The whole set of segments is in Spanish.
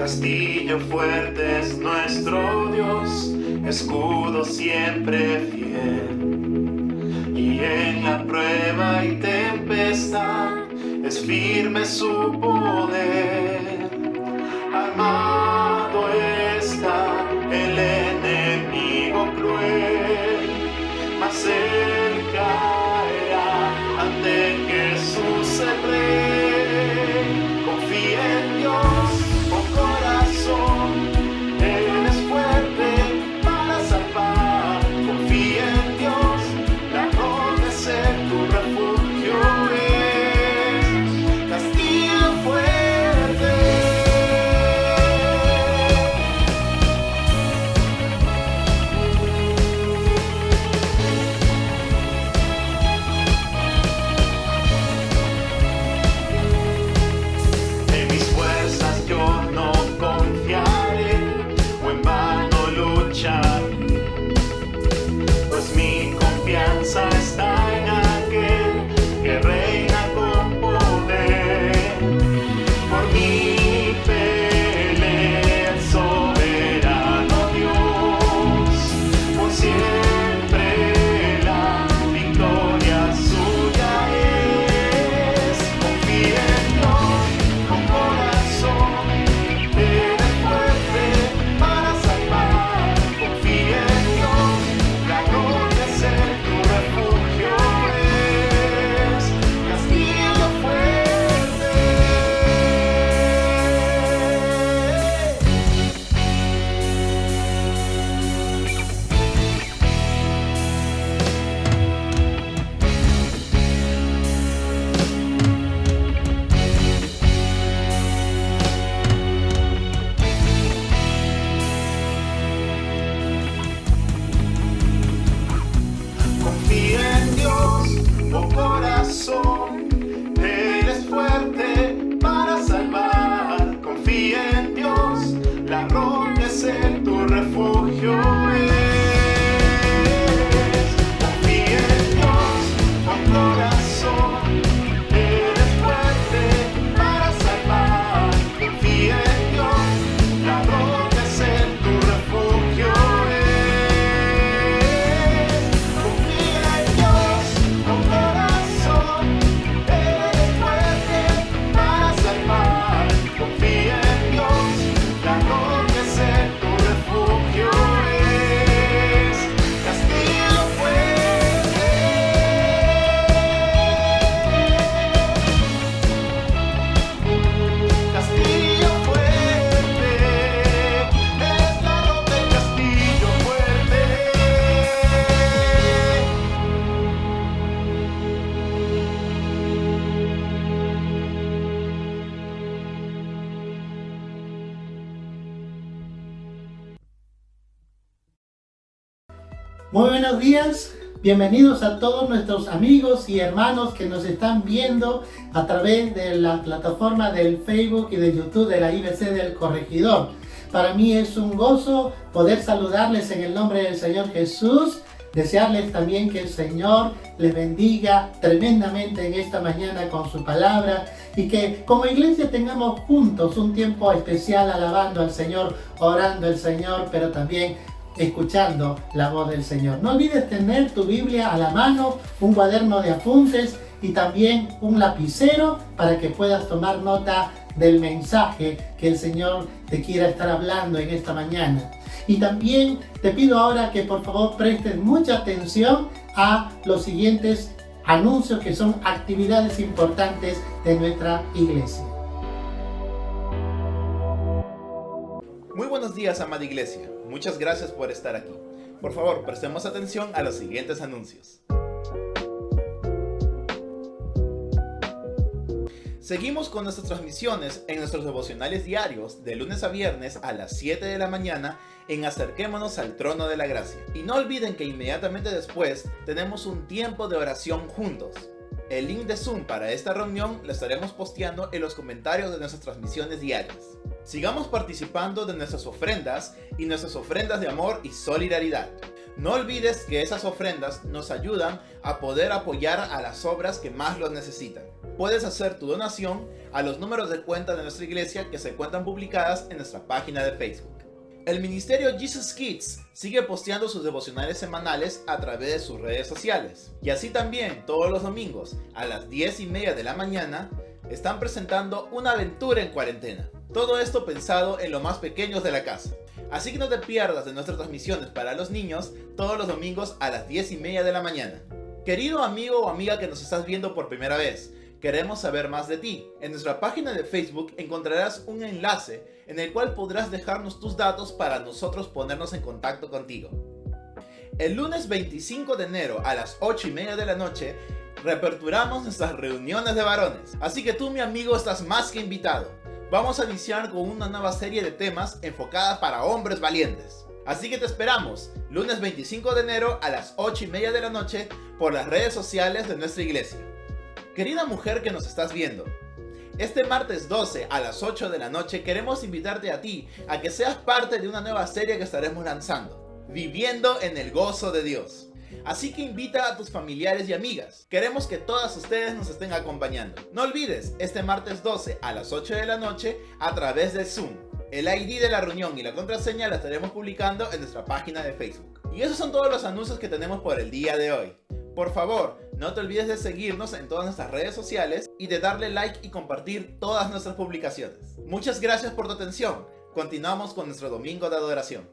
Castillo fuerte es nuestro Dios, escudo siempre fiel. Y en la prueba y tempestad es firme su poder. Armado está el enemigo cruel, mas él caerá ante Jesús el Rey. Confía en Dios. Él es fuerte para salvar. Confía en Dios, la roca es tu refugio es. Castillo fuerte. Muy buenos días, bienvenidos a todos nuestros amigos y hermanos que nos están viendo a través de la plataforma del Facebook y de YouTube de la IBC del Corregidor. Para mí es un gozo poder saludarles en el nombre del Señor Jesús, desearles también que el Señor les bendiga tremendamente en esta mañana con su palabra y que como iglesia tengamos juntos un tiempo especial alabando al Señor, orando al Señor, pero también escuchando la voz del Señor. No olvides tener tu Biblia a la mano, un cuaderno de apuntes y también un lapicero para que puedas tomar nota del mensaje que el Señor te quiera estar hablando en esta mañana. Y también te pido ahora que por favor prestes mucha atención a los siguientes anuncios que son actividades importantes de nuestra iglesia. Muy buenos días, amada iglesia. Muchas gracias por estar aquí. Por favor, prestemos atención a los siguientes anuncios. Seguimos con nuestras transmisiones en nuestros devocionales diarios de lunes a viernes a las 7 de la mañana en Acerquémonos al Trono de la Gracia. Y no olviden que inmediatamente después tenemos un tiempo de oración juntos. El link de Zoom para esta reunión lo estaremos posteando en los comentarios de nuestras transmisiones diarias. Sigamos participando de nuestras ofrendas y nuestras ofrendas de amor y solidaridad. No olvides que esas ofrendas nos ayudan a poder apoyar a las obras que más lo necesitan. Puedes hacer tu donación a los números de cuenta de nuestra iglesia que se encuentran publicadas en nuestra página de Facebook. El ministerio Jesus Kids sigue posteando sus devocionales semanales a través de sus redes sociales. Y así también todos los domingos a las 10:30 de la mañana están presentando una aventura en cuarentena. Todo esto pensado en los más pequeños de la casa. Así que no te pierdas de nuestras transmisiones para los niños todos los domingos a las 10:30 de la mañana. Querido amigo o amiga que nos estás viendo por primera vez, queremos saber más de ti. En nuestra página de Facebook encontrarás un enlace en el cual podrás dejarnos tus datos para nosotros ponernos en contacto contigo. El lunes 25 de enero a las 8:30 de la noche reaperturamos nuestras reuniones de varones. Así que tú, mi amigo, estás más que invitado. Vamos a iniciar con una nueva serie de temas enfocada para hombres valientes. Así que te esperamos lunes 25 de enero a las 8:30 de la noche por las redes sociales de nuestra iglesia. Querida mujer que nos estás viendo, este martes 12 a las 8 de la noche queremos invitarte a ti a que seas parte de una nueva serie que estaremos lanzando, Viviendo en el Gozo de Dios. Así que invita a tus familiares y amigas. Queremos que todas ustedes nos estén acompañando. No olvides, este martes 12 a las 8 de la noche a través de Zoom. El ID de la reunión y la contraseña la estaremos publicando en nuestra página de Facebook. Y esos son todos los anuncios que tenemos por el día de hoy. Por favor, no te olvides de seguirnos en todas nuestras redes sociales y de darle like y compartir todas nuestras publicaciones. Muchas gracias por tu atención. Continuamos con nuestro domingo de adoración.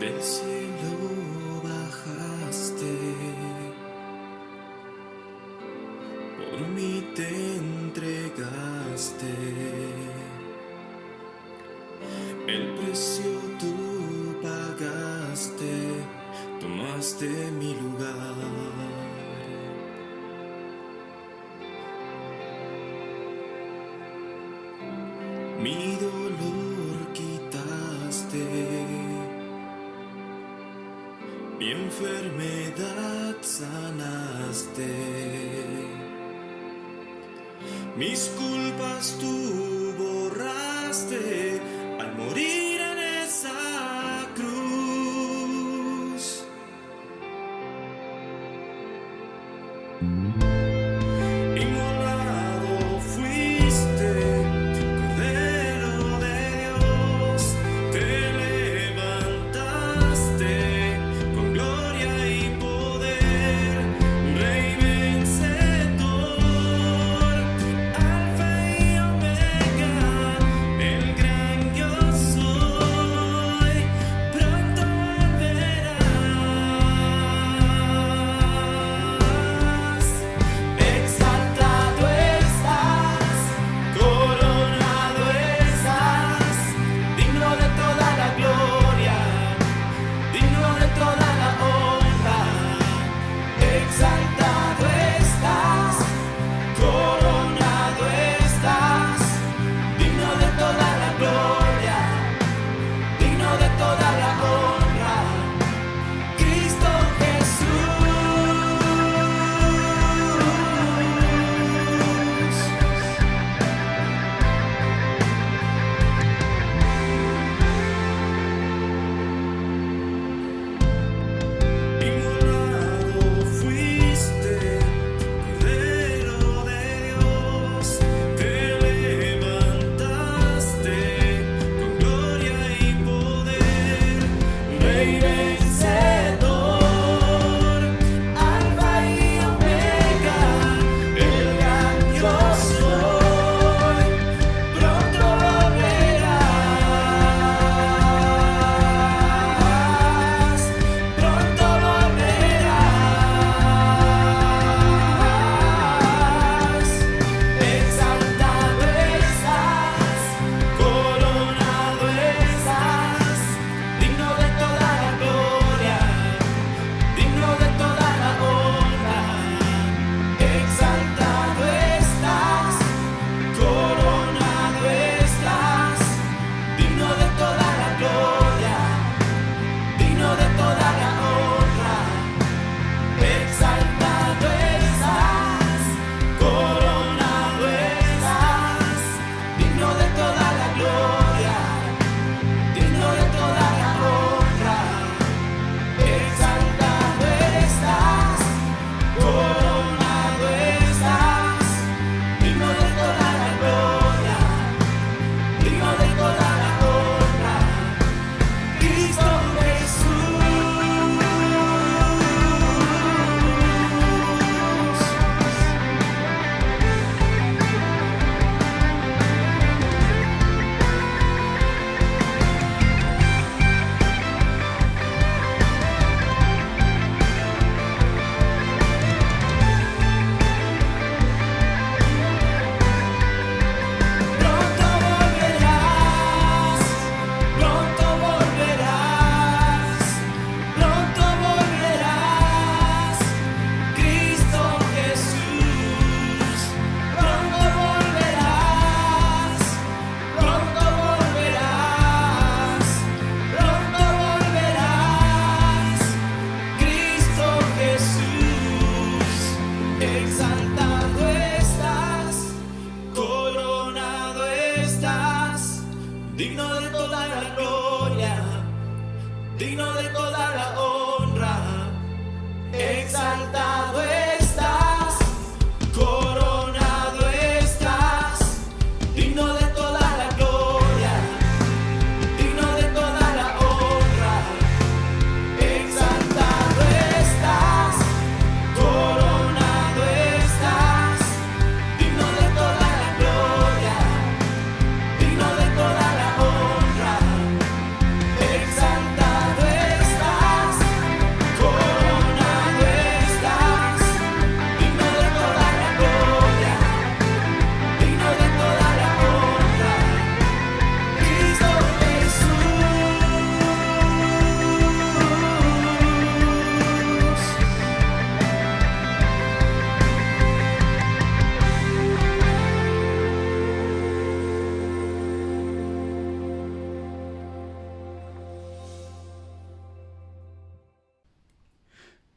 Del cielo bajaste, por mí te entregaste, el precio tú pagaste, tomaste mi lugar. Mi dolor quitaste, mi enfermedad sanaste, mis culpas tú borraste al morir en esa cruz. Inmolado fuiste, Cordero de Dios, te levantaste con gloria y poder, Rey vencedor, Alfa y Omega, el gran yo soy.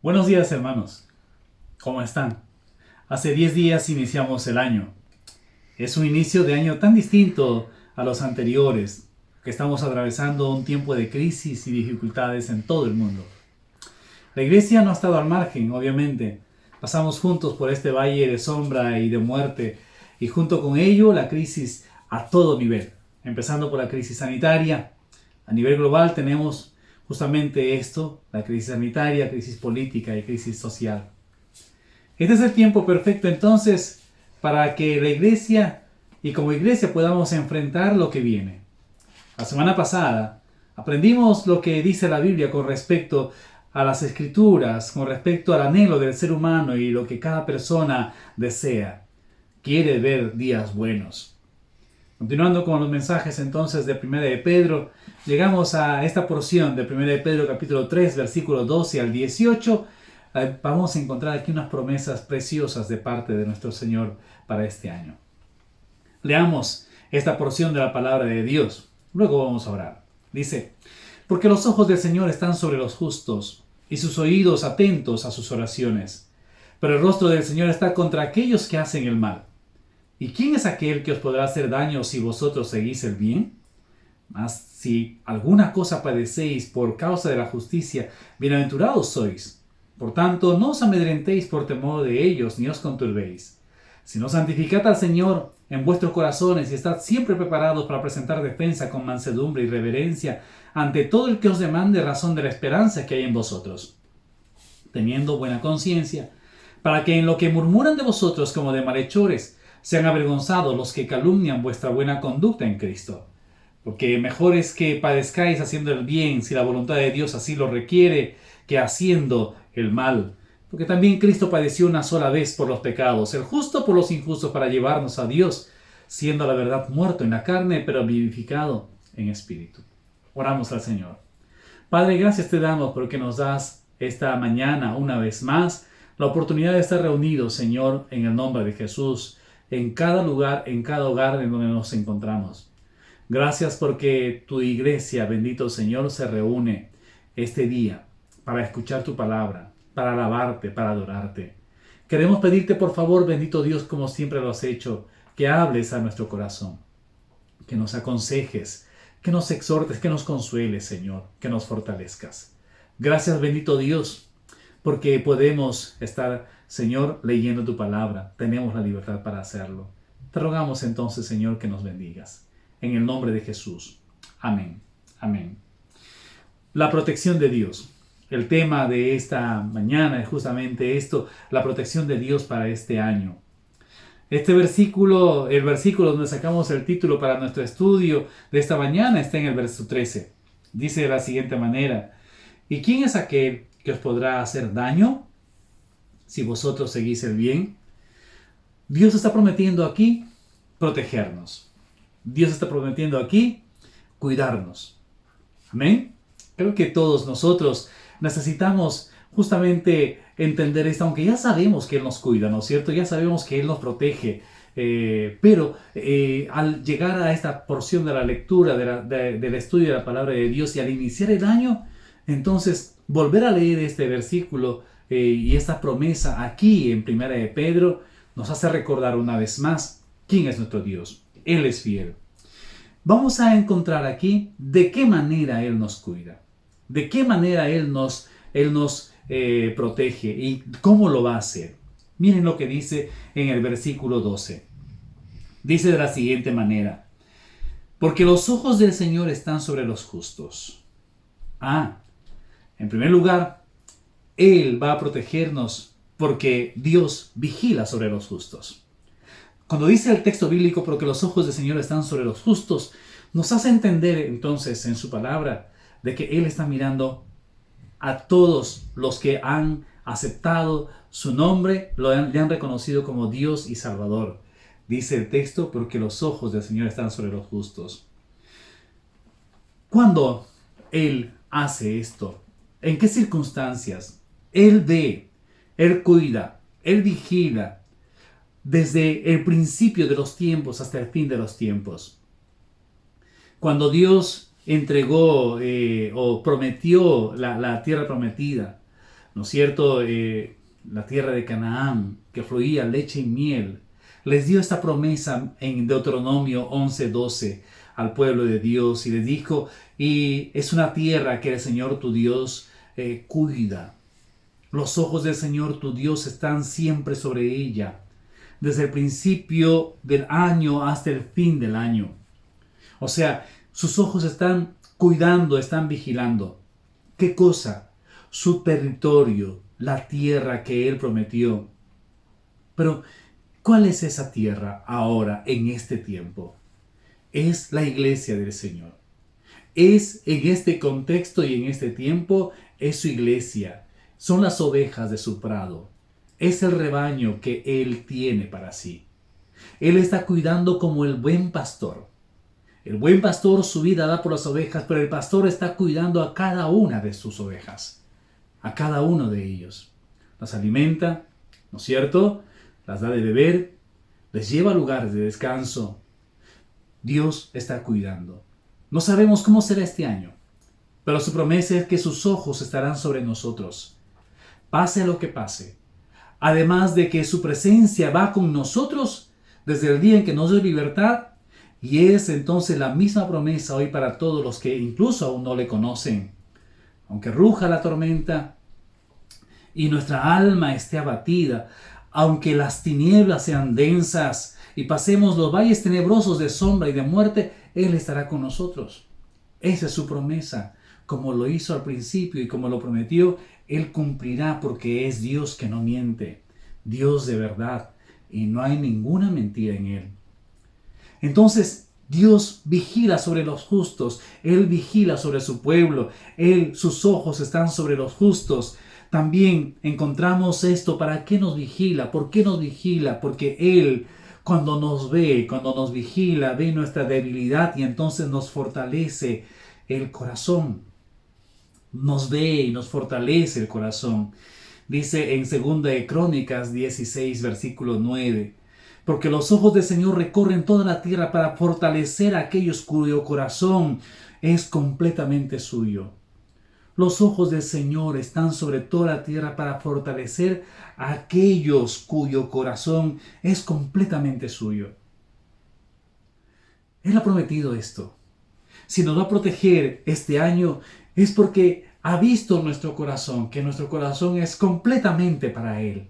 Buenos días, hermanos. ¿Cómo están? Hace 10 días iniciamos el año. Es un inicio de año tan distinto a los anteriores, que estamos atravesando un tiempo de crisis y dificultades en todo el mundo. La iglesia no ha estado al margen, obviamente. Pasamos juntos por este valle de sombra y de muerte, y junto con ello la crisis a todo nivel, empezando por la crisis sanitaria. A nivel global tenemos justamente esto, la crisis sanitaria, crisis política y crisis social. Este es el tiempo perfecto entonces para que la iglesia y como iglesia podamos enfrentar lo que viene. La semana pasada aprendimos lo que dice la Biblia con respecto a las escrituras, con respecto al anhelo del ser humano y lo que cada persona desea. Quiere ver días buenos. Continuando con los mensajes entonces de 1 de Pedro, llegamos a esta porción de 1 de Pedro capítulo 3, versículos 12 al 18. Vamos a encontrar aquí unas promesas preciosas de parte de nuestro Señor para este año. Leamos esta porción de la palabra de Dios. Luego vamos a orar. Dice: porque los ojos del Señor están sobre los justos y sus oídos atentos a sus oraciones. Pero el rostro del Señor está contra aquellos que hacen el mal. ¿Y quién es aquel que os podrá hacer daño si vosotros seguís el bien? Mas si alguna cosa padecéis por causa de la justicia, bienaventurados sois. Por tanto, no os amedrentéis por temor de ellos, ni os conturbéis, sino santificad al Señor en vuestros corazones y estad siempre preparados para presentar defensa con mansedumbre y reverencia ante todo el que os demande razón de la esperanza que hay en vosotros, teniendo buena conciencia, para que en lo que murmuran de vosotros como de malhechores, sean avergonzados los que calumnian vuestra buena conducta en Cristo. Porque mejor es que padezcáis haciendo el bien, si la voluntad de Dios así lo requiere, que haciendo el mal. Porque también Cristo padeció una sola vez por los pecados, el justo por los injustos, para llevarnos a Dios, siendo a la verdad muerto en la carne, pero vivificado en espíritu. Oramos al Señor. Padre, gracias te damos porque nos das esta mañana una vez más la oportunidad de estar reunidos, Señor, en el nombre de Jesús, en cada lugar, en cada hogar en donde nos encontramos. Gracias porque tu iglesia, bendito Señor, se reúne este día para escuchar tu palabra, para alabarte, para adorarte. Queremos pedirte, por favor, bendito Dios, como siempre lo has hecho, que hables a nuestro corazón, que nos aconsejes, que nos exhortes, que nos consueles, Señor, que nos fortalezcas. Gracias, bendito Dios, porque podemos estar, Señor, leyendo tu palabra. Tenemos la libertad para hacerlo. Te rogamos entonces, Señor, que nos bendigas. En el nombre de Jesús. Amén. Amén. La protección de Dios. El tema de esta mañana es justamente esto, la protección de Dios para este año. Este versículo, el versículo donde sacamos el título para nuestro estudio de esta mañana, está en el verso 13. Dice de la siguiente manera: ¿y quién es aquel que os podrá hacer daño si vosotros seguís el bien? Dios está prometiendo aquí protegernos. Dios está prometiendo aquí cuidarnos. Amén. Creo que todos nosotros necesitamos justamente entender esto, aunque ya sabemos que Él nos cuida, ¿no es cierto? Ya sabemos que Él nos protege, pero al llegar a esta porción de la lectura, del estudio de la palabra de Dios y al iniciar el año, entonces volver a leer este versículo y esta promesa aquí en 1 de Pedro nos hace recordar una vez más quién es nuestro Dios. Él es fiel. Vamos a encontrar aquí de qué manera Él nos cuida, de qué manera Él nos protege y cómo lo va a hacer. Miren lo que dice en el versículo 12. Dice de la siguiente manera: porque los ojos del Señor están sobre los justos. En primer lugar, Él va a protegernos porque Dios vigila sobre los justos. Cuando dice el texto bíblico, porque los ojos del Señor están sobre los justos, nos hace entender entonces en su palabra de que Él está mirando a todos los que han aceptado su nombre, le han reconocido como Dios y Salvador. Dice el texto, porque los ojos del Señor están sobre los justos. Cuando Él hace esto, ¿en qué circunstancias? Él ve, Él cuida, Él vigila desde el principio de los tiempos hasta el fin de los tiempos. Cuando Dios entregó o prometió la tierra prometida, ¿no es cierto? La tierra de Canaán, que fluía leche y miel, les dio esta promesa en Deuteronomio 11:12 al pueblo de Dios y les dijo, y es una tierra que el Señor tu Dios cuida. Los ojos del Señor tu Dios están siempre sobre ella, desde el principio del año hasta el fin del año. O sea, sus ojos están cuidando, están vigilando. ¿Qué cosa? Su territorio, la tierra que Él prometió. Pero, ¿cuál es esa tierra ahora, en este tiempo? Es la iglesia del Señor. Es en este contexto y en este tiempo, es su iglesia. Son las ovejas de su prado. Es el rebaño que Él tiene para sí. Él está cuidando como el buen pastor. El buen pastor su vida da por las ovejas, pero el pastor está cuidando a cada una de sus ovejas. A cada uno de ellos. Las alimenta, ¿no es cierto? Las da de beber, les lleva a lugares de descanso. Dios está cuidando. No sabemos cómo será este año, pero su promesa es que sus ojos estarán sobre nosotros. Pase lo que pase. Además de que su presencia va con nosotros desde el día en que nos dio libertad, y es entonces la misma promesa hoy para todos los que incluso aún no le conocen. Aunque ruja la tormenta y nuestra alma esté abatida, aunque las tinieblas sean densas y pasemos los valles tenebrosos de sombra y de muerte, Él estará con nosotros. Esa es su promesa. Como lo hizo al principio y como lo prometió, Él cumplirá porque es Dios que no miente, Dios de verdad, y no hay ninguna mentira en Él. Entonces, Dios vigila sobre los justos, Él vigila sobre su pueblo, sus ojos están sobre los justos. También encontramos esto, ¿para qué nos vigila? ¿Por qué nos vigila? Porque Él, cuando nos ve, cuando nos vigila, ve nuestra debilidad y entonces nos fortalece el corazón. Nos ve y nos fortalece el corazón. Dice en 2 de Crónicas 16, versículo 9, porque los ojos del Señor recorren toda la tierra para fortalecer a aquellos cuyo corazón es completamente suyo. Los ojos del Señor están sobre toda la tierra para fortalecer a aquellos cuyo corazón es completamente suyo. Él ha prometido esto. Si nos va a proteger este año es porque ha visto nuestro corazón, que nuestro corazón es completamente para Él.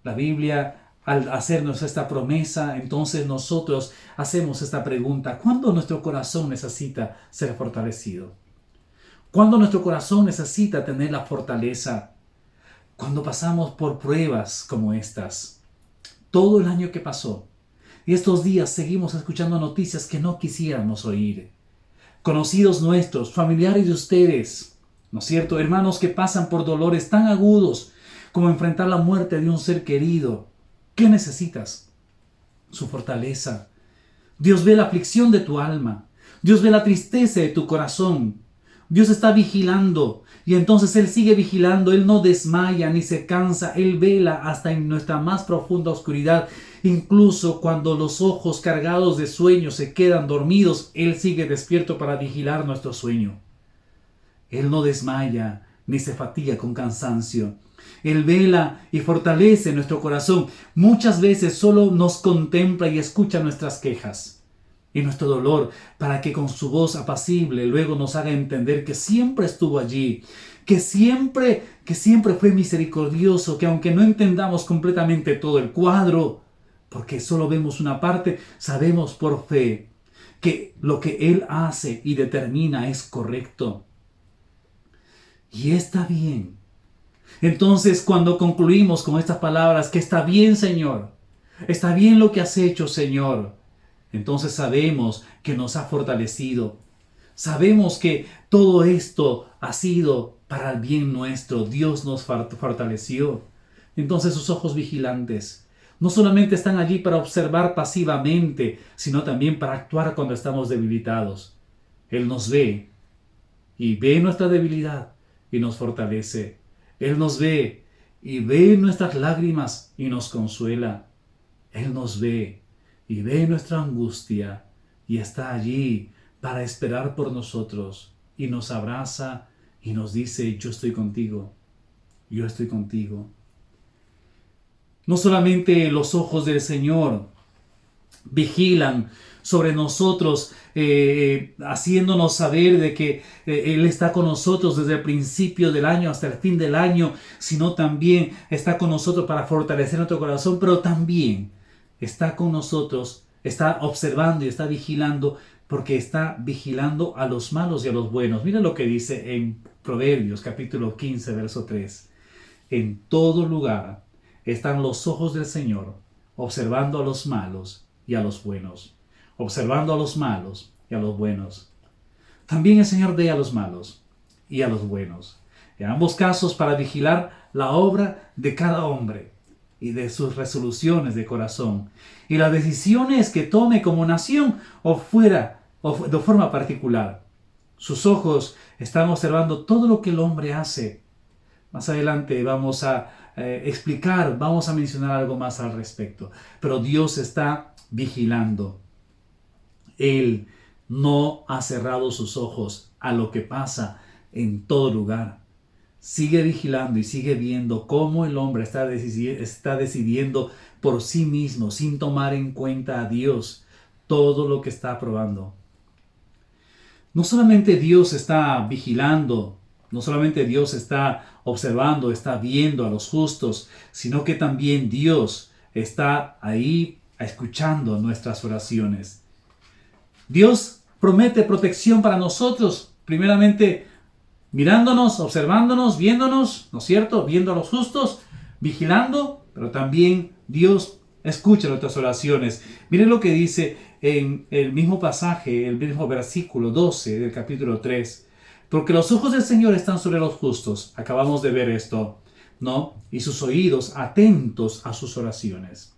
La Biblia, al hacernos esta promesa, entonces nosotros hacemos esta pregunta: ¿cuándo nuestro corazón necesita ser fortalecido? ¿Cuándo nuestro corazón necesita tener la fortaleza? Cuando pasamos por pruebas como estas. Todo el año que pasó. Y estos días seguimos escuchando noticias que no quisiéramos oír. Conocidos nuestros, familiares de ustedes, ¿no es cierto? Hermanos que pasan por dolores tan agudos como enfrentar la muerte de un ser querido. ¿Qué necesitas? Su fortaleza. Dios ve la aflicción de tu alma. Dios ve la tristeza de tu corazón. Dios está vigilando y entonces Él sigue vigilando. Él no desmaya ni se cansa. Él vela hasta en nuestra más profunda oscuridad. Incluso cuando los ojos cargados de sueño se quedan dormidos, Él sigue despierto para vigilar nuestro sueño. Él no desmaya ni se fatiga con cansancio. Él vela y fortalece nuestro corazón. Muchas veces solo nos contempla y escucha nuestras quejas y nuestro dolor, para que con su voz apacible luego nos haga entender que siempre estuvo allí, que siempre fue misericordioso, que aunque no entendamos completamente todo el cuadro, porque solo vemos una parte, sabemos por fe que lo que Él hace y determina es correcto. Y está bien. Entonces, cuando concluimos con estas palabras, que está bien, Señor, está bien lo que has hecho, Señor, entonces sabemos que nos ha fortalecido. Sabemos que todo esto ha sido para el bien nuestro. Dios nos fortaleció. Entonces sus ojos vigilantes no solamente están allí para observar pasivamente, sino también para actuar cuando estamos debilitados. Él nos ve y ve nuestra debilidad y nos fortalece. Él nos ve y ve nuestras lágrimas y nos consuela. Él nos ve y ve nuestra angustia y está allí para esperar por nosotros y nos abraza y nos dice: yo estoy contigo, yo estoy contigo. No solamente los ojos del Señor vigilan sobre nosotros, haciéndonos saber de que Él está con nosotros desde el principio del año hasta el fin del año, sino también está con nosotros para fortalecer nuestro corazón, pero también está con nosotros, está observando y está vigilando, porque está vigilando a los malos y a los buenos. Mira lo que dice en Proverbios capítulo 15, verso 3. En todo lugar están los ojos del Señor, observando a los malos y a los buenos. Observando a los malos y a los buenos. También el Señor ve a los malos y a los buenos. En ambos casos, para vigilar la obra de cada hombre y de sus resoluciones de corazón y las decisiones que tome como nación o fuera o de forma particular. Sus ojos están observando todo lo que el hombre hace. Más adelante vamos a explicar, vamos a mencionar algo más al respecto. Pero Dios está vigilando. Él no ha cerrado sus ojos a lo que pasa en todo lugar. Sigue vigilando y sigue viendo cómo el hombre está decidiendo por sí mismo, sin tomar en cuenta a Dios, todo lo que está probando. No solamente Dios está vigilando, no solamente Dios está observando, está viendo a los justos, sino que también Dios está ahí escuchando nuestras oraciones. Dios promete protección para nosotros, primeramente mirándonos, observándonos, viéndonos, ¿no es cierto? Viendo a los justos, vigilando, pero también Dios escucha nuestras oraciones. Miren lo que dice en el mismo pasaje, el mismo versículo 12 del capítulo 3. Porque los ojos del Señor están sobre los justos. Acabamos de ver esto, ¿no? Y sus oídos atentos a sus oraciones.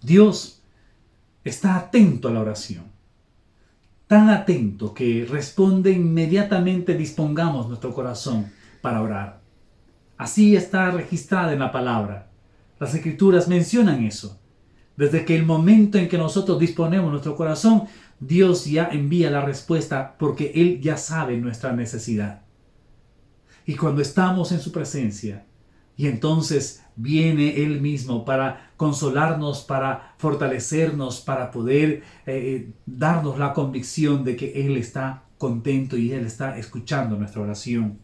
Dios está atento a la oración. Tan atento que responde inmediatamente. Dispongamos nuestro corazón para orar. Así está registrada en la palabra. Las Escrituras mencionan eso. Desde que el momento en que nosotros disponemos nuestro corazón, Dios ya envía la respuesta porque Él ya sabe nuestra necesidad. Y cuando estamos en su presencia, y entonces viene Él mismo para consolarnos, para fortalecernos, para poder darnos la convicción de que Él está contento y Él está escuchando nuestra oración.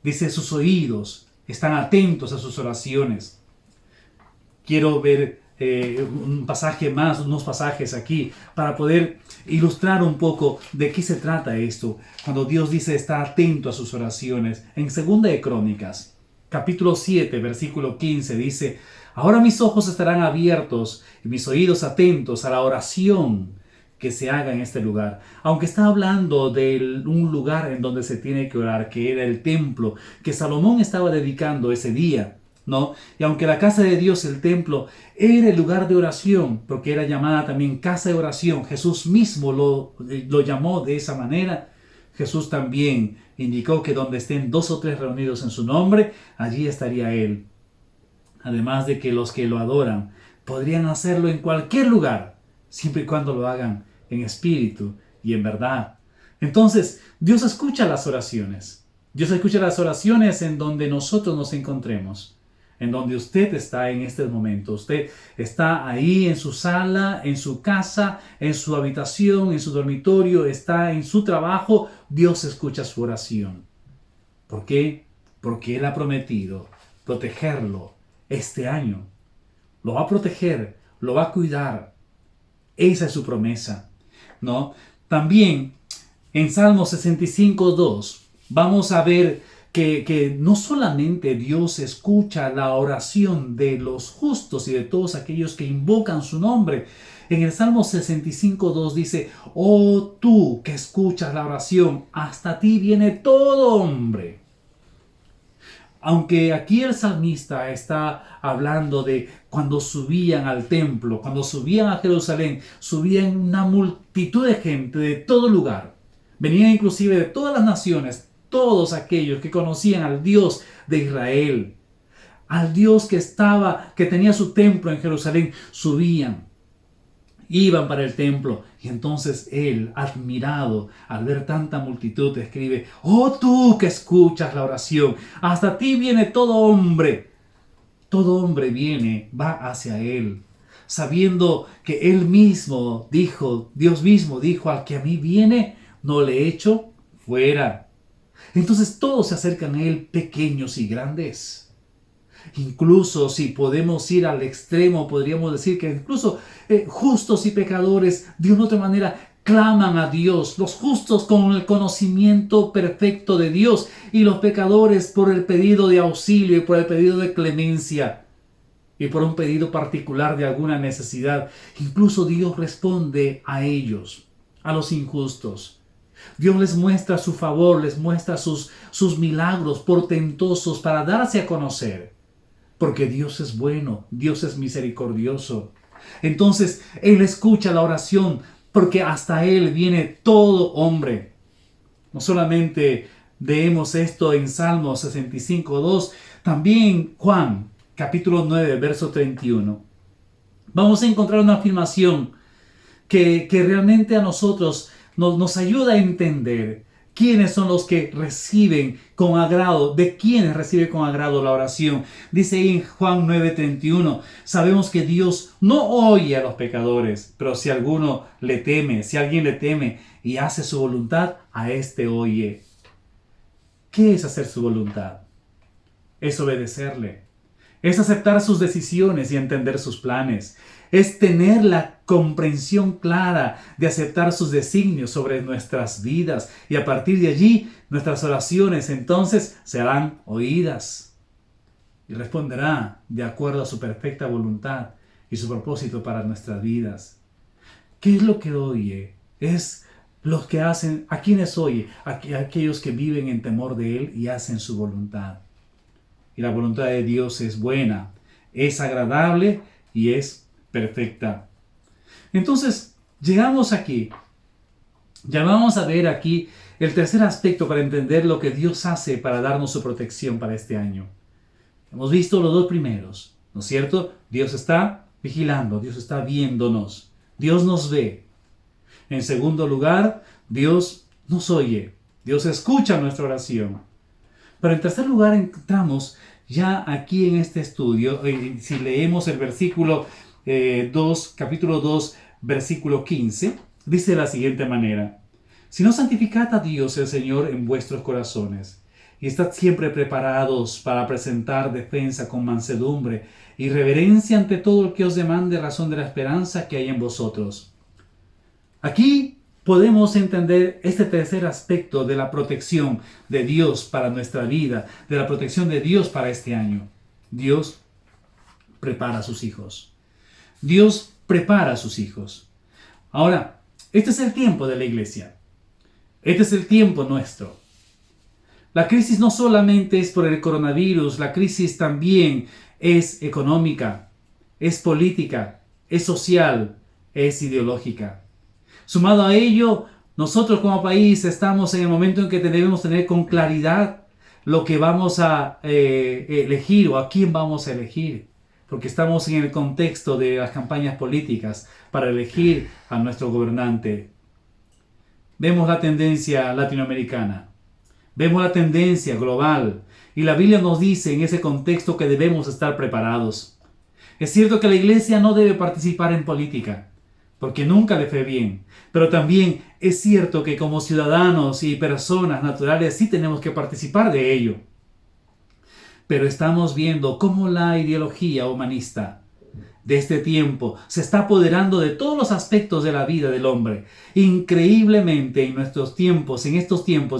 Dice, sus oídos están atentos a sus oraciones. Quiero ver un pasaje más, unos pasajes aquí, para poder ilustrar un poco de qué se trata esto. Cuando Dios dice está atento a sus oraciones. En 2 de Crónicas, capítulo 7, versículo 15, dice, ahora mis ojos estarán abiertos y mis oídos atentos a la oración que se haga en este lugar. Aunque está hablando de un lugar en donde se tiene que orar, que era el templo, que Salomón estaba dedicando ese día, ¿no? Y aunque la casa de Dios, el templo, era el lugar de oración, porque era llamada también casa de oración, Jesús mismo lo llamó de esa manera. Jesús también indicó que donde estén 2 o 3 reunidos en su nombre, allí estaría Él. Además de que los que lo adoran podrían hacerlo en cualquier lugar, siempre y cuando lo hagan en espíritu y en verdad. Entonces, Dios escucha las oraciones. Dios escucha las oraciones en donde nosotros nos encontremos. En donde usted está en este momento. Usted está ahí en su sala, en su casa, en su habitación, en su dormitorio, está en su trabajo. Dios escucha su oración. ¿Por qué? Porque Él ha prometido protegerlo este año. Lo va a proteger, lo va a cuidar. Esa es su promesa, ¿no? También en Salmo 65:2 vamos a ver que no solamente Dios escucha la oración de los justos y de todos aquellos que invocan su nombre. En el Salmo 65:2 dice, oh tú que escuchas la oración, hasta ti viene todo hombre. Aunque aquí el salmista está hablando de cuando subían al templo, cuando subían a Jerusalén, subían una multitud de gente de todo lugar. Venían inclusive de todas las naciones, todos aquellos que conocían al Dios de Israel, al Dios que tenía su templo en Jerusalén, subían. iban para el templo. Y entonces él, admirado al ver tanta multitud, escribe: oh tú que escuchas la oración, hasta ti viene todo hombre. Todo hombre va hacia él, sabiendo que él mismo dijo, Dios mismo dijo: al que a mí viene, no le echo fuera. Entonces todos se acercan a él, pequeños y grandes. Incluso si podemos ir al extremo, podríamos decir que incluso justos y pecadores de una u otra manera claman a Dios. Los justos con el conocimiento perfecto de Dios, y los pecadores por el pedido de auxilio y por el pedido de clemencia y por un pedido particular de alguna necesidad. Incluso Dios responde a ellos, a los injustos. Dios les muestra su favor, les muestra sus milagros portentosos para darse a conocer. Porque Dios es bueno, Dios es misericordioso. Entonces Él escucha la oración, porque hasta Él viene todo hombre. No solamente leemos esto en Salmos 65:2, también Juan, capítulo 9, verso 31. Vamos a encontrar una afirmación que realmente a nosotros nos ayuda a entender quiénes son los que reciben con agrado, de quiénes recibe con agrado la oración. Dice ahí en Juan 9:31, sabemos que Dios no oye a los pecadores, pero si alguien le teme y hace su voluntad, a éste oye. ¿Qué es hacer su voluntad? Es obedecerle. Es aceptar sus decisiones y entender sus planes. Es tener la comprensión clara de aceptar sus designios sobre nuestras vidas. Y a partir de allí, nuestras oraciones entonces serán oídas. Y responderá de acuerdo a su perfecta voluntad y su propósito para nuestras vidas. ¿Qué es lo que oye? Es los que hacen, ¿a quiénes oye? A aquellos que viven en temor de Él y hacen su voluntad. Y la voluntad de Dios es buena, es agradable y es perfecta. Entonces, llegamos aquí. Ya vamos a ver aquí el tercer aspecto para entender lo que Dios hace para darnos su protección para este año. Hemos visto los dos primeros, ¿no es cierto? Dios está vigilando, Dios está viéndonos, Dios nos ve. En segundo lugar, Dios nos oye, Dios escucha nuestra oración. Pero en tercer lugar entramos ya aquí en este estudio, si leemos el versículo 2, capítulo 2, versículo 15, dice de la siguiente manera: sino santificad a Dios el Señor en vuestros corazones, y estad siempre preparados para presentar defensa con mansedumbre y reverencia ante todo el que os demande razón de la esperanza que hay en vosotros. Aquí podemos entender este tercer aspecto de la protección de Dios para nuestra vida, de la protección de Dios para este año. Dios prepara a sus hijos. Dios prepara a sus hijos. Ahora, este es el tiempo de la iglesia. Este es el tiempo nuestro. La crisis no solamente es por el coronavirus, la crisis también es económica, es política, es social, es ideológica. Sumado a ello, nosotros como país estamos en el momento en que debemos tener con claridad lo que vamos a elegir o a quién vamos a elegir, porque estamos en el contexto de las campañas políticas para elegir a nuestro gobernante. Vemos la tendencia latinoamericana, vemos la tendencia global, y la Biblia nos dice en ese contexto que debemos estar preparados. Es cierto que la iglesia no debe participar en política, porque nunca le fue bien. Pero también es cierto que como ciudadanos y personas naturales sí tenemos que participar de ello. Pero estamos viendo cómo la ideología humanista de este tiempo se está apoderando de todos los aspectos de la vida del hombre. Increíblemente en estos tiempos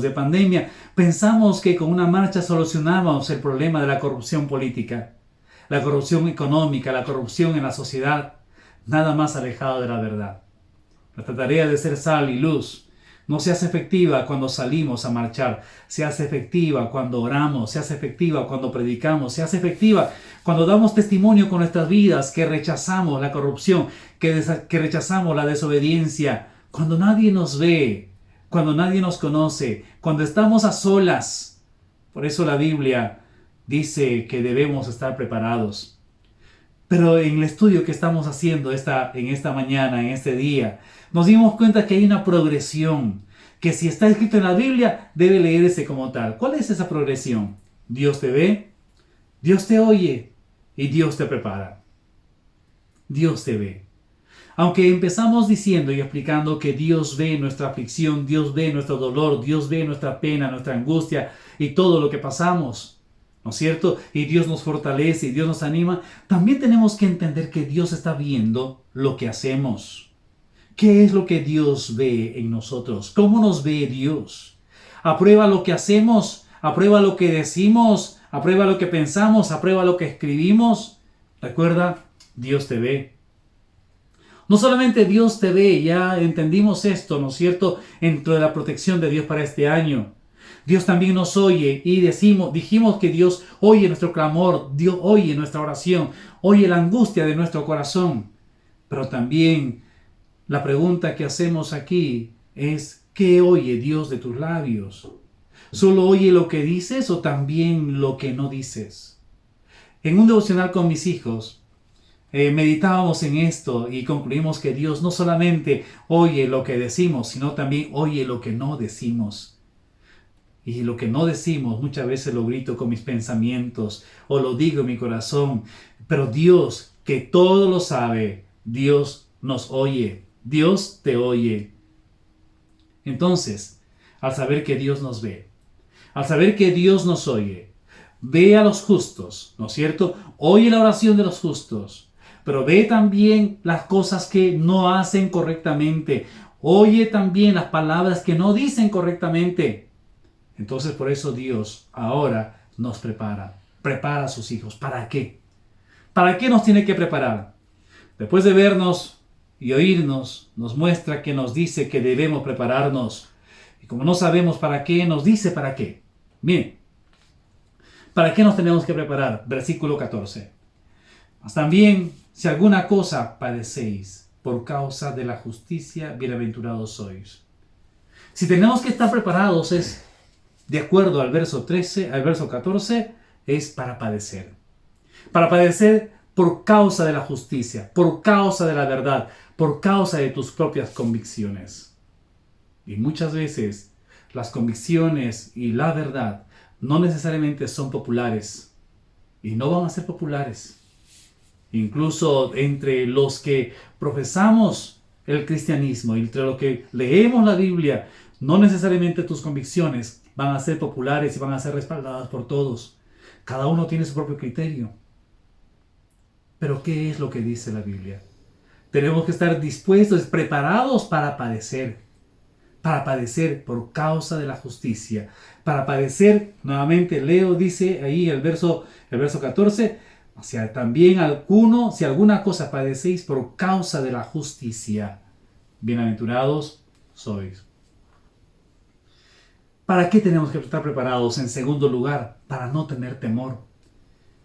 de pandemia, pensamos que con una marcha solucionábamos el problema de la corrupción política, la corrupción económica, la corrupción en la sociedad. Nada más alejado de la verdad. Nuestra tarea de ser sal y luz no se hace efectiva cuando salimos a marchar, se hace efectiva cuando oramos, se hace efectiva cuando predicamos, se hace efectiva cuando damos testimonio con nuestras vidas que rechazamos la corrupción, que rechazamos la desobediencia, cuando nadie nos ve, cuando nadie nos conoce, cuando estamos a solas. Por eso la Biblia dice que debemos estar preparados. Pero en el estudio que estamos haciendo en esta mañana, en este día, nos dimos cuenta que hay una progresión, que si está escrito en la Biblia, debe leerse como tal. ¿Cuál es esa progresión? Dios te ve, Dios te oye y Dios te prepara. Dios te ve. Aunque empezamos diciendo y explicando que Dios ve nuestra aflicción, Dios ve nuestro dolor, Dios ve nuestra pena, nuestra angustia y todo lo que pasamos, ¿no es cierto? Y Dios nos fortalece y Dios nos anima. También tenemos que entender que Dios está viendo lo que hacemos. ¿Qué es lo que Dios ve en nosotros? ¿Cómo nos ve Dios? ¿Aprueba lo que hacemos? ¿Aprueba lo que decimos? ¿Aprueba lo que pensamos? ¿Aprueba lo que escribimos? Recuerda, Dios te ve. No solamente Dios te ve, ya entendimos esto, ¿no es cierto? Dentro de la protección de Dios para este año. Dios también nos oye y dijimos que Dios oye nuestro clamor, Dios oye nuestra oración, oye la angustia de nuestro corazón. Pero también la pregunta que hacemos aquí es, ¿qué oye Dios de tus labios? ¿Solo oye lo que dices o también lo que no dices? En un devocional con mis hijos, meditábamos en esto y concluimos que Dios no solamente oye lo que decimos, sino también oye lo que no decimos. Y lo que no decimos muchas veces lo grito con mis pensamientos o lo digo en mi corazón. Pero Dios, que todo lo sabe, Dios nos oye. Dios te oye. Entonces, al saber que Dios nos ve, al saber que Dios nos oye, ve a los justos, ¿no es cierto? Oye la oración de los justos, pero ve también las cosas que no hacen correctamente. Oye también las palabras que no dicen correctamente. Entonces por eso Dios ahora nos prepara a sus hijos. ¿Para qué? ¿Para qué nos tiene que preparar? Después de vernos y oírnos, nos muestra que nos dice que debemos prepararnos. Y como no sabemos para qué, nos dice para qué. Miren, ¿para qué nos tenemos que preparar? Versículo 14. Mas también, si alguna cosa padecéis por causa de la justicia, bienaventurados sois. Si tenemos que estar preparados es, de acuerdo al verso 13, al verso 14, es para padecer. Para padecer por causa de la justicia, por causa de la verdad, por causa de tus propias convicciones. Y muchas veces las convicciones y la verdad no necesariamente son populares y no van a ser populares. Incluso entre los que profesamos el cristianismo, entre los que leemos la Biblia, no necesariamente tus convicciones van a ser populares y van a ser respaldadas por todos. Cada uno tiene su propio criterio. Pero ¿qué es lo que dice la Biblia? Tenemos que estar dispuestos, preparados para padecer por causa de la justicia, para padecer, nuevamente Leo dice ahí el verso 14, o sea, también si alguna cosa padecéis por causa de la justicia, bienaventurados sois. ¿Para qué tenemos que estar preparados? En segundo lugar, para no tener temor.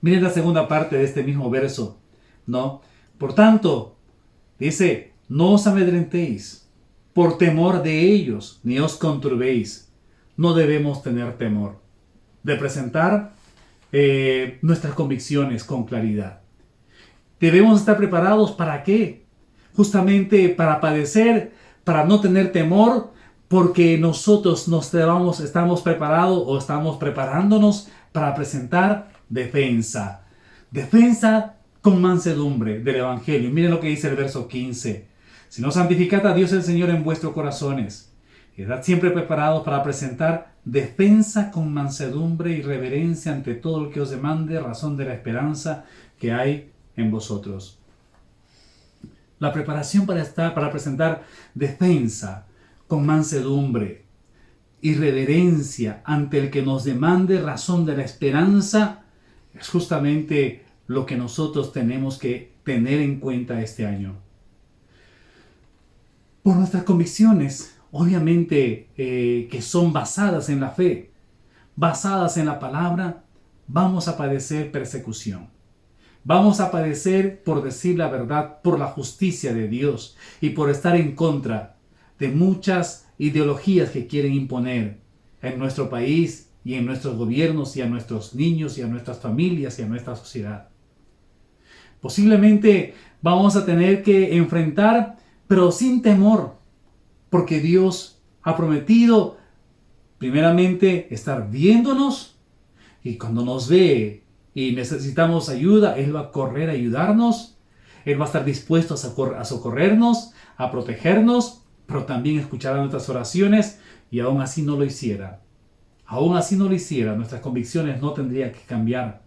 Miren la segunda parte de este mismo verso, ¿no? Por tanto, dice, no os amedrentéis por temor de ellos, ni os conturbéis. No debemos tener temor de presentar nuestras convicciones con claridad. Debemos estar preparados ¿para qué? Justamente para padecer, para no tener temor, porque nosotros estamos preparados o estamos preparándonos para presentar defensa. Defensa con mansedumbre del Evangelio. Miren lo que dice el verso 15. Si no santificad a Dios el Señor en vuestros corazones, y estad siempre preparados para presentar defensa con mansedumbre y reverencia ante todo el que os demande razón de la esperanza que hay en vosotros. La preparación para presentar defensa con mansedumbre y reverencia ante el que nos demande razón de la esperanza es justamente lo que nosotros tenemos que tener en cuenta este año. Por nuestras convicciones, obviamente que son basadas en la fe, basadas en la palabra, vamos a padecer persecución. Vamos a padecer por decir la verdad, por la justicia de Dios y por estar en contra de muchas ideologías que quieren imponer en nuestro país y en nuestros gobiernos y a nuestros niños y a nuestras familias y a nuestra sociedad. Posiblemente vamos a tener que enfrentar, pero sin temor, porque Dios ha prometido primeramente estar viéndonos, y cuando nos ve y necesitamos ayuda, Él va a correr a ayudarnos. Él va a estar dispuesto a socorrernos, a protegernos, pero también escuchará nuestras oraciones, y aún así no lo hiciera. Aún así no lo hiciera, nuestras convicciones no tendrían que cambiar.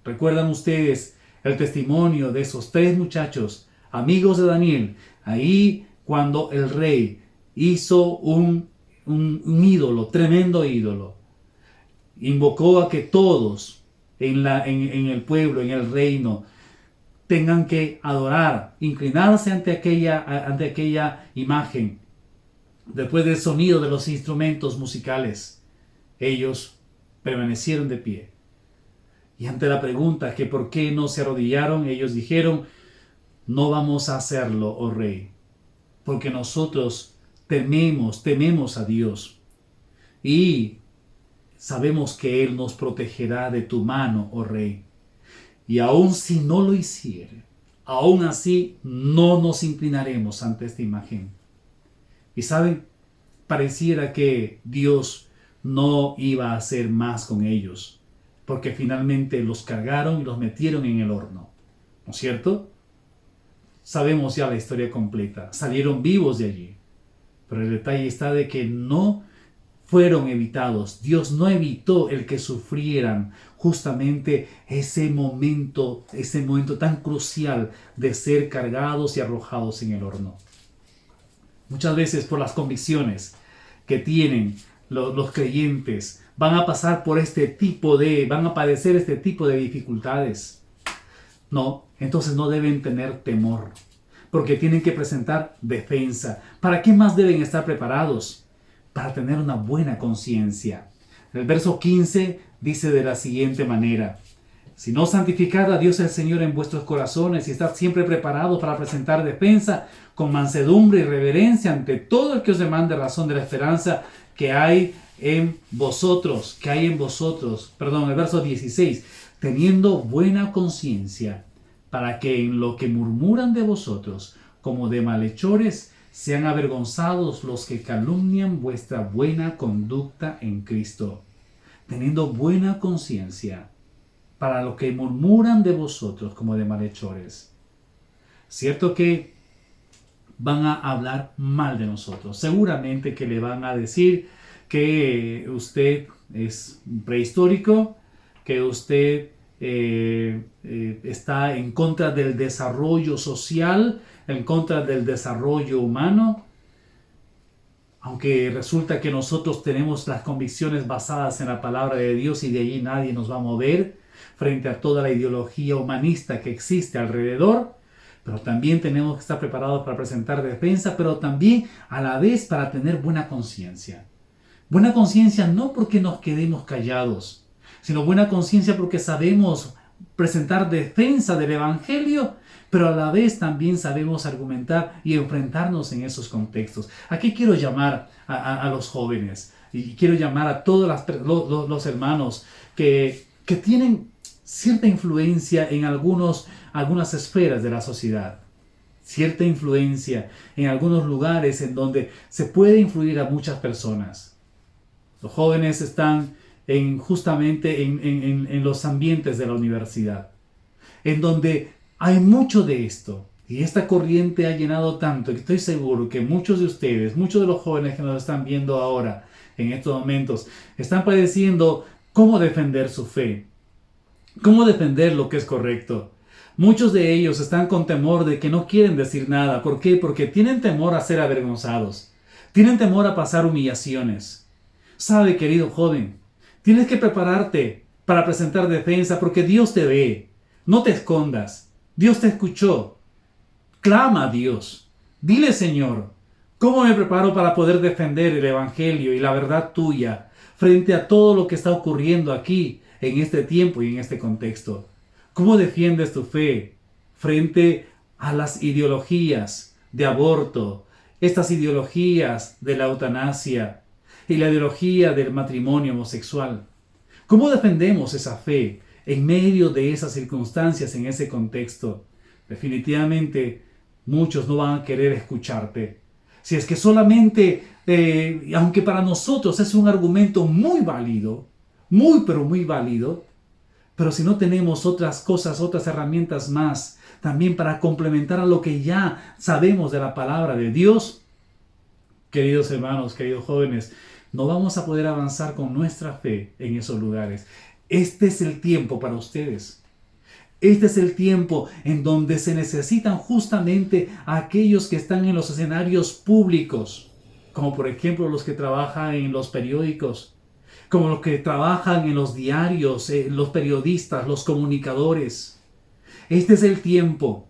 ¿Recuerdan ustedes el testimonio de esos 3 muchachos, amigos de Daniel, ahí cuando el rey hizo un ídolo, tremendo ídolo? Invocó a que todos en el pueblo, en el reino, tengan que adorar, inclinarse ante aquella imagen. Después del sonido de los instrumentos musicales, ellos permanecieron de pie. Y ante la pregunta que por qué no se arrodillaron, ellos dijeron: no vamos a hacerlo, oh rey, porque nosotros tememos a Dios, y sabemos que Él nos protegerá de tu mano, oh rey. Y aun si no lo hiciere, aún así no nos inclinaremos ante esta imagen. Y saben, pareciera que Dios no iba a hacer más con ellos, porque finalmente los cargaron y los metieron en el horno, ¿no es cierto? Sabemos ya la historia completa, salieron vivos de allí, pero el detalle está de que no fueron evitados. Dios no evitó el que sufrieran justamente ese momento tan crucial de ser cargados y arrojados en el horno. Muchas veces, por las convicciones que tienen los creyentes, van a padecer este tipo de dificultades. No, entonces no deben tener temor, porque tienen que presentar defensa. ¿Para qué más deben estar preparados? Para tener una buena conciencia. El verso 15 dice de la siguiente manera: si no, santificad a Dios el Señor en vuestros corazones y estad siempre preparados para presentar defensa con mansedumbre y reverencia ante todo el que os demande razón de la esperanza que hay en vosotros. El verso 16: teniendo buena conciencia, para que en lo que murmuran de vosotros, como de malhechores, sean avergonzados los que calumnian vuestra buena conducta en Cristo. Teniendo buena conciencia, para lo que murmuran de vosotros como de malhechores. Cierto que van a hablar mal de nosotros. Seguramente que le van a decir que usted es prehistórico, que usted está en contra del desarrollo social, en contra del desarrollo humano. Aunque resulta que nosotros tenemos las convicciones basadas en la palabra de Dios, y de allí nadie nos va a mover frente a toda la ideología humanista que existe alrededor. Pero también tenemos que estar preparados para presentar defensa, pero también a la vez para tener buena conciencia. Buena conciencia no porque nos quedemos callados, sino buena conciencia porque sabemos presentar defensa del Evangelio, pero a la vez también sabemos argumentar y enfrentarnos en esos contextos. Aquí quiero llamar a los jóvenes, y quiero llamar a todos los hermanos que tienen cierta influencia en algunas esferas de la sociedad, cierta influencia en algunos lugares en donde se puede influir a muchas personas. Los jóvenes están justamente en los ambientes de la universidad, en donde hay mucho de esto, y esta corriente ha llenado tanto que estoy seguro que muchos de ustedes, muchos de los jóvenes que nos están viendo ahora en estos momentos, están padeciendo cómo defender su fe, cómo defender lo que es correcto. Muchos de ellos están con temor de que no quieren decir nada. ¿Por qué? Porque tienen temor a ser avergonzados, tienen temor a pasar humillaciones. Sabe, querido joven, tienes que prepararte para presentar defensa, porque Dios te ve. No te escondas. Dios te escuchó. Clama a Dios. Dile: Señor, ¿cómo me preparo para poder defender el Evangelio y la verdad tuya frente a todo lo que está ocurriendo aquí, en este tiempo y en este contexto? ¿Cómo defiendes tu fe frente a las ideologías de aborto, estas ideologías de la eutanasia y la ideología del matrimonio homosexual? ¿Cómo defendemos esa fe En medio de esas circunstancias, en ese contexto, definitivamente muchos no van a querer escucharte. Si es que solamente, aunque para nosotros es un argumento muy válido, pero muy válido, pero si no tenemos otras cosas, otras herramientas más, también para complementar a lo que ya sabemos de la palabra de Dios, queridos hermanos, queridos jóvenes, no vamos a poder avanzar con nuestra fe en esos lugares. Este es el tiempo para ustedes. Este es el tiempo en donde se necesitan justamente a aquellos que están en los escenarios públicos, como por ejemplo los que trabajan en los periódicos, como los que trabajan en los diarios, los periodistas, los comunicadores. Este es el tiempo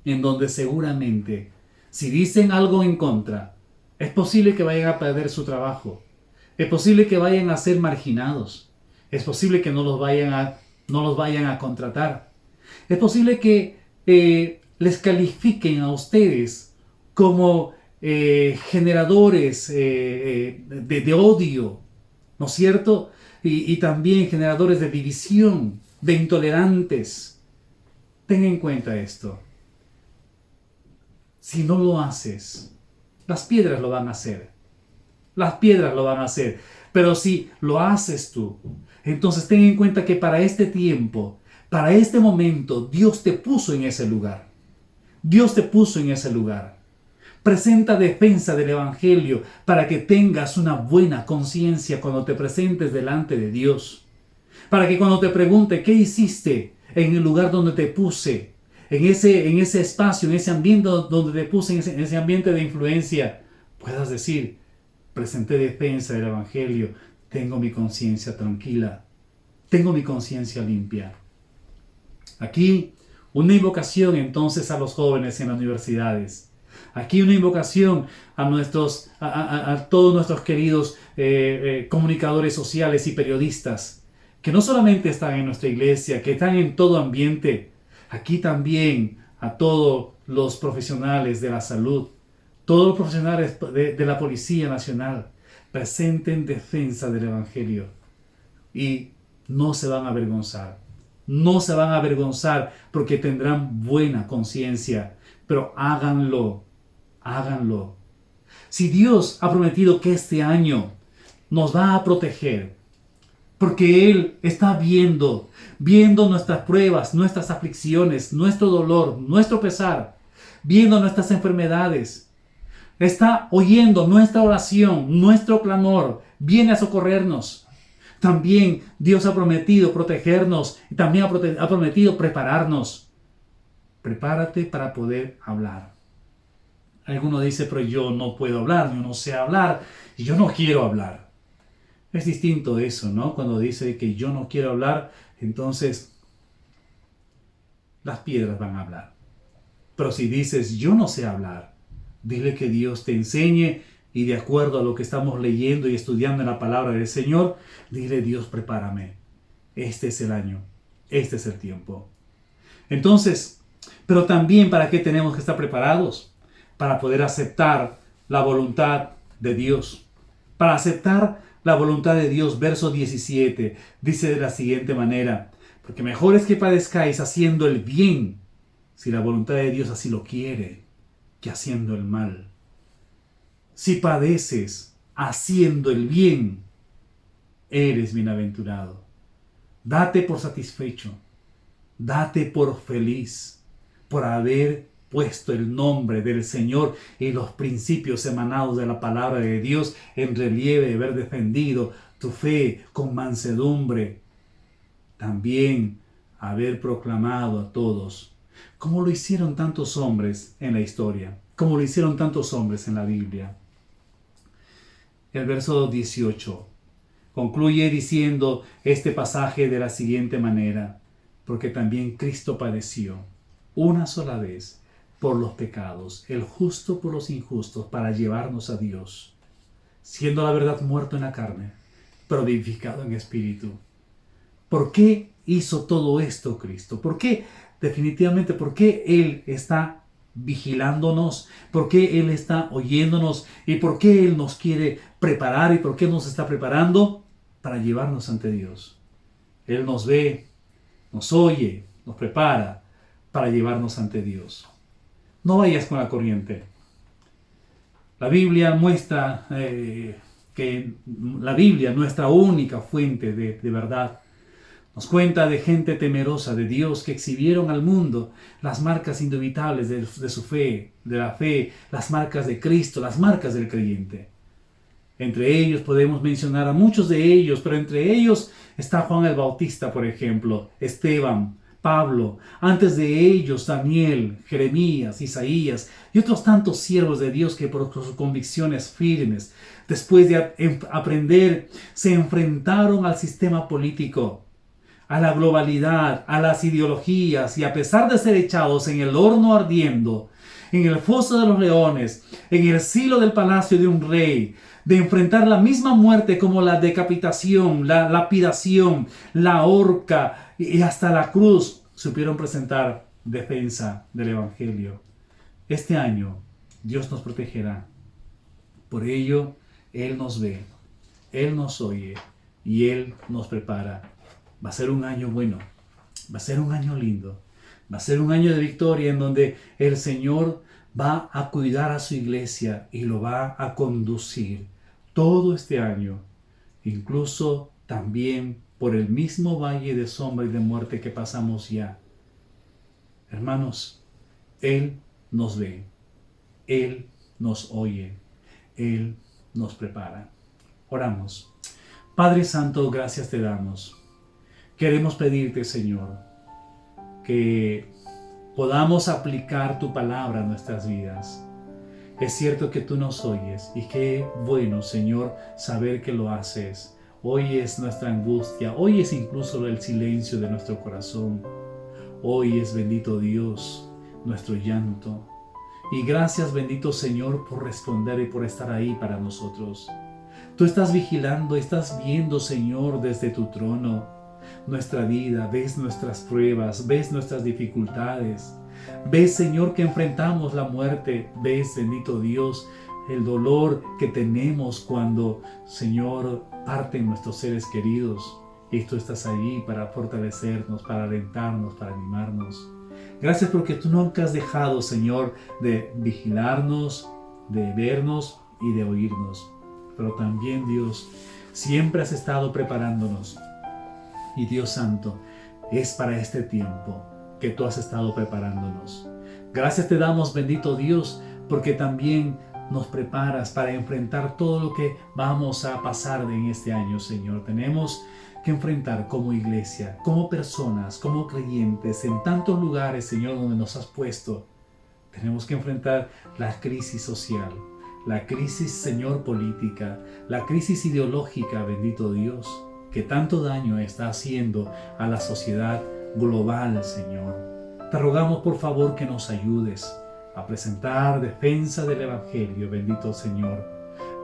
en donde seguramente, si dicen algo en contra, es posible que vayan a perder su trabajo. Es posible que vayan a ser marginados. Es posible que no los vayan a contratar. Es posible que les califiquen a ustedes como generadores de odio, ¿no es cierto? Y también generadores de división, de intolerantes. Ten en cuenta esto. Si no lo haces, las piedras lo van a hacer. Las piedras lo van a hacer. Pero si lo haces tú, entonces ten en cuenta que para este tiempo, para este momento, Dios te puso en ese lugar. Dios te puso en ese lugar. Presenta defensa del Evangelio para que tengas una buena conciencia cuando te presentes delante de Dios. Para que cuando te pregunte qué hiciste en el lugar donde te puse, en ese espacio, en ese ambiente donde te puse, en ese ambiente de influencia, puedas decir: presenté defensa del Evangelio, tengo mi conciencia tranquila, tengo mi conciencia limpia. Aquí una invocación entonces a los jóvenes en las universidades. Aquí una invocación a todos nuestros queridos comunicadores sociales y periodistas, que no solamente están en nuestra iglesia, que están en todo ambiente. Aquí también a todos los profesionales de la salud, todos los profesionales de la Policía Nacional, presenten defensa del Evangelio y no se van a avergonzar. No se van a avergonzar porque tendrán buena conciencia, pero háganlo. Háganlo. Si Dios ha prometido que este año nos va a proteger, porque Él está viendo nuestras pruebas, nuestras aflicciones, nuestro dolor, nuestro pesar, viendo nuestras enfermedades, está oyendo nuestra oración, nuestro clamor, viene a socorrernos. También Dios ha prometido protegernos y también ha prometido prepararnos. Prepárate para poder hablar. Alguno dice: pero yo no puedo hablar, yo no sé hablar y yo no quiero hablar. Es distinto eso, ¿no? Cuando dice que yo no quiero hablar, entonces las piedras van a hablar. Pero si dices: yo no sé hablar, dile que Dios te enseñe y de acuerdo a lo que estamos leyendo y estudiando en la palabra del Señor, dile: Dios, prepárame. Este es el año, este es el tiempo. Entonces, pero también, ¿para qué tenemos que estar preparados? Para poder aceptar la voluntad de Dios. Para aceptar la voluntad de Dios. Verso 17 dice de la siguiente manera: porque mejor es que padezcáis haciendo el bien, si la voluntad de Dios así lo quiere, que haciendo el mal. Si padeces haciendo el bien, eres bienaventurado. Date por satisfecho, date por feliz, por haber puesto el nombre del Señor y los principios emanados de la palabra de Dios en relieve, de haber defendido tu fe con mansedumbre. También haber proclamado a todos, como lo hicieron tantos hombres en la historia, como lo hicieron tantos hombres en la Biblia. El verso 18 concluye diciendo este pasaje de la siguiente manera: porque también Cristo padeció una sola vez por los pecados, el justo por los injustos, para llevarnos a Dios, siendo la verdad muerto en la carne, pero vivificado en espíritu. ¿Por qué hizo todo esto Cristo? ¿Por qué? Definitivamente, ¿por qué Él está vigilándonos? ¿Por qué Él está oyéndonos? ¿Y por qué Él nos quiere preparar? ¿Y por qué nos está preparando? Para llevarnos ante Dios. Él nos ve, nos oye, nos prepara para llevarnos ante Dios. No vayas con la corriente. La Biblia muestra que la Biblia, nuestra única fuente de verdad, nos cuenta de gente temerosa de Dios que exhibieron al mundo las marcas indubitables de su fe, de la fe, las marcas de Cristo, las marcas del creyente. Entre ellos podemos mencionar a muchos de ellos, pero entre ellos está Juan el Bautista, por ejemplo, Esteban, Pablo, antes de ellos Daniel, Jeremías, Isaías y otros tantos siervos de Dios que por sus convicciones firmes, después de aprender, se enfrentaron al sistema político, a la globalidad, a las ideologías, y a pesar de ser echados en el horno ardiendo, en el foso de los leones, en el silo del palacio de un rey, de enfrentar la misma muerte como la decapitación, la lapidación, la horca y hasta la cruz, supieron presentar defensa del Evangelio. Este año Dios nos protegerá. Por ello, Él nos ve, Él nos oye y Él nos prepara. Va a ser un año bueno, va a ser un año lindo, va a ser un año de victoria en donde el Señor va a cuidar a su iglesia y lo va a conducir todo este año, incluso también por el mismo valle de sombra y de muerte que pasamos ya. Hermanos, Él nos ve, Él nos oye, Él nos prepara. Oramos. Padre Santo, gracias te damos. Queremos pedirte, Señor, que podamos aplicar tu palabra a nuestras vidas. Es cierto que tú nos oyes y qué bueno, Señor, saber que lo haces. Oyes nuestra angustia, oyes incluso el silencio de nuestro corazón. Oyes, bendito Dios, nuestro llanto. Y gracias, bendito Señor, por responder y por estar ahí para nosotros. Tú estás vigilando, estás viendo, Señor, desde tu trono nuestra vida, ves nuestras pruebas, ves nuestras dificultades. Ves, Señor, que enfrentamos la muerte. Ves, bendito Dios, el dolor que tenemos cuando, Señor, parten nuestros seres queridos. Y tú estás allí para fortalecernos, para alentarnos, para animarnos. Gracias porque tú nunca has dejado, Señor, de vigilarnos, de vernos y de oírnos. Pero también, Dios, siempre has estado preparándonos. Y Dios Santo, es para este tiempo que tú has estado preparándonos. Gracias te damos, bendito Dios, porque también nos preparas para enfrentar todo lo que vamos a pasar en este año, Señor. Tenemos que enfrentar como iglesia, como personas, como creyentes, en tantos lugares, Señor, donde nos has puesto. Tenemos que enfrentar la crisis social, la crisis, Señor, política, la crisis ideológica, bendito Dios, que tanto daño está haciendo a la sociedad global, Señor. Te rogamos, por favor, que nos ayudes a presentar defensa del Evangelio, bendito Señor.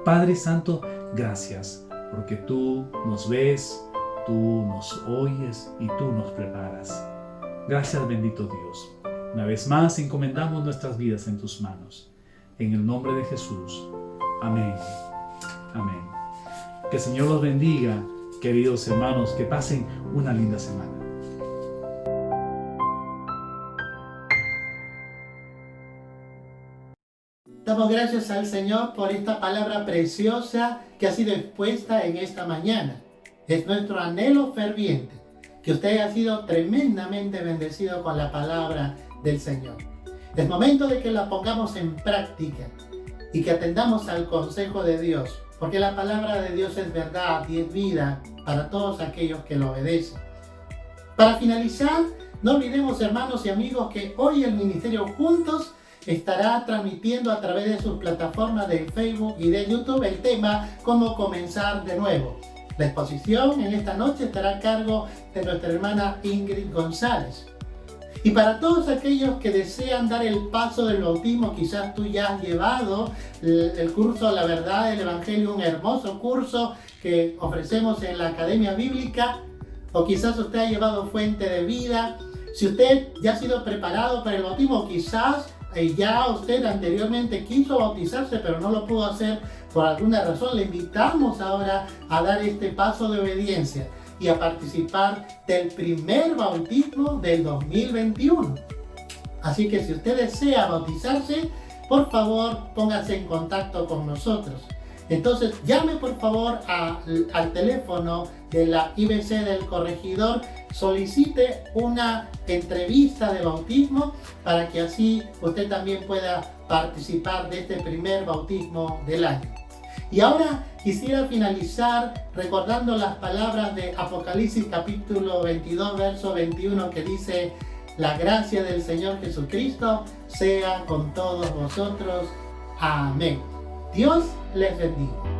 Padre Santo, gracias, porque tú nos ves, tú nos oyes y tú nos preparas. Gracias, bendito Dios. Una vez más, encomendamos nuestras vidas en tus manos. En el nombre de Jesús. Amén. Amén. Que el Señor los bendiga, queridos hermanos, que pasen una linda semana. Damos gracias al Señor por esta palabra preciosa que ha sido expuesta en esta mañana. Es nuestro anhelo ferviente que usted haya sido tremendamente bendecido con la palabra del Señor. Es momento de que la pongamos en práctica y que atendamos al consejo de Dios, porque la palabra de Dios es verdad y es vida para todos aquellos que lo obedecen. Para finalizar, no olvidemos, hermanos y amigos, que hoy el Ministerio Juntos estará transmitiendo a través de sus plataformas de Facebook y de YouTube el tema Cómo comenzar de nuevo. La exposición en esta noche estará a cargo de nuestra hermana Ingrid González. Y para todos aquellos que desean dar el paso del bautismo, quizás tú ya has llevado el curso La Verdad del Evangelio, un hermoso curso que ofrecemos en la Academia Bíblica, o quizás usted ha llevado Fuente de Vida. Si usted ya ha sido preparado para el bautismo, quizás ya usted anteriormente quiso bautizarse, pero no lo pudo hacer por alguna razón, le invitamos ahora a dar este paso de obediencia. y a participar del primer bautismo del 2021. Así que si usted desea bautizarse, por favor póngase en contacto con nosotros. Entonces llame por favor al teléfono de la IBC del Corregidor, solicite una entrevista de bautismo para que así usted también pueda participar de este primer bautismo del año. Y ahora quisiera finalizar recordando las palabras de Apocalipsis capítulo 22 verso 21 que dice: la gracia del Señor Jesucristo sea con todos vosotros. Amén. Dios les bendiga.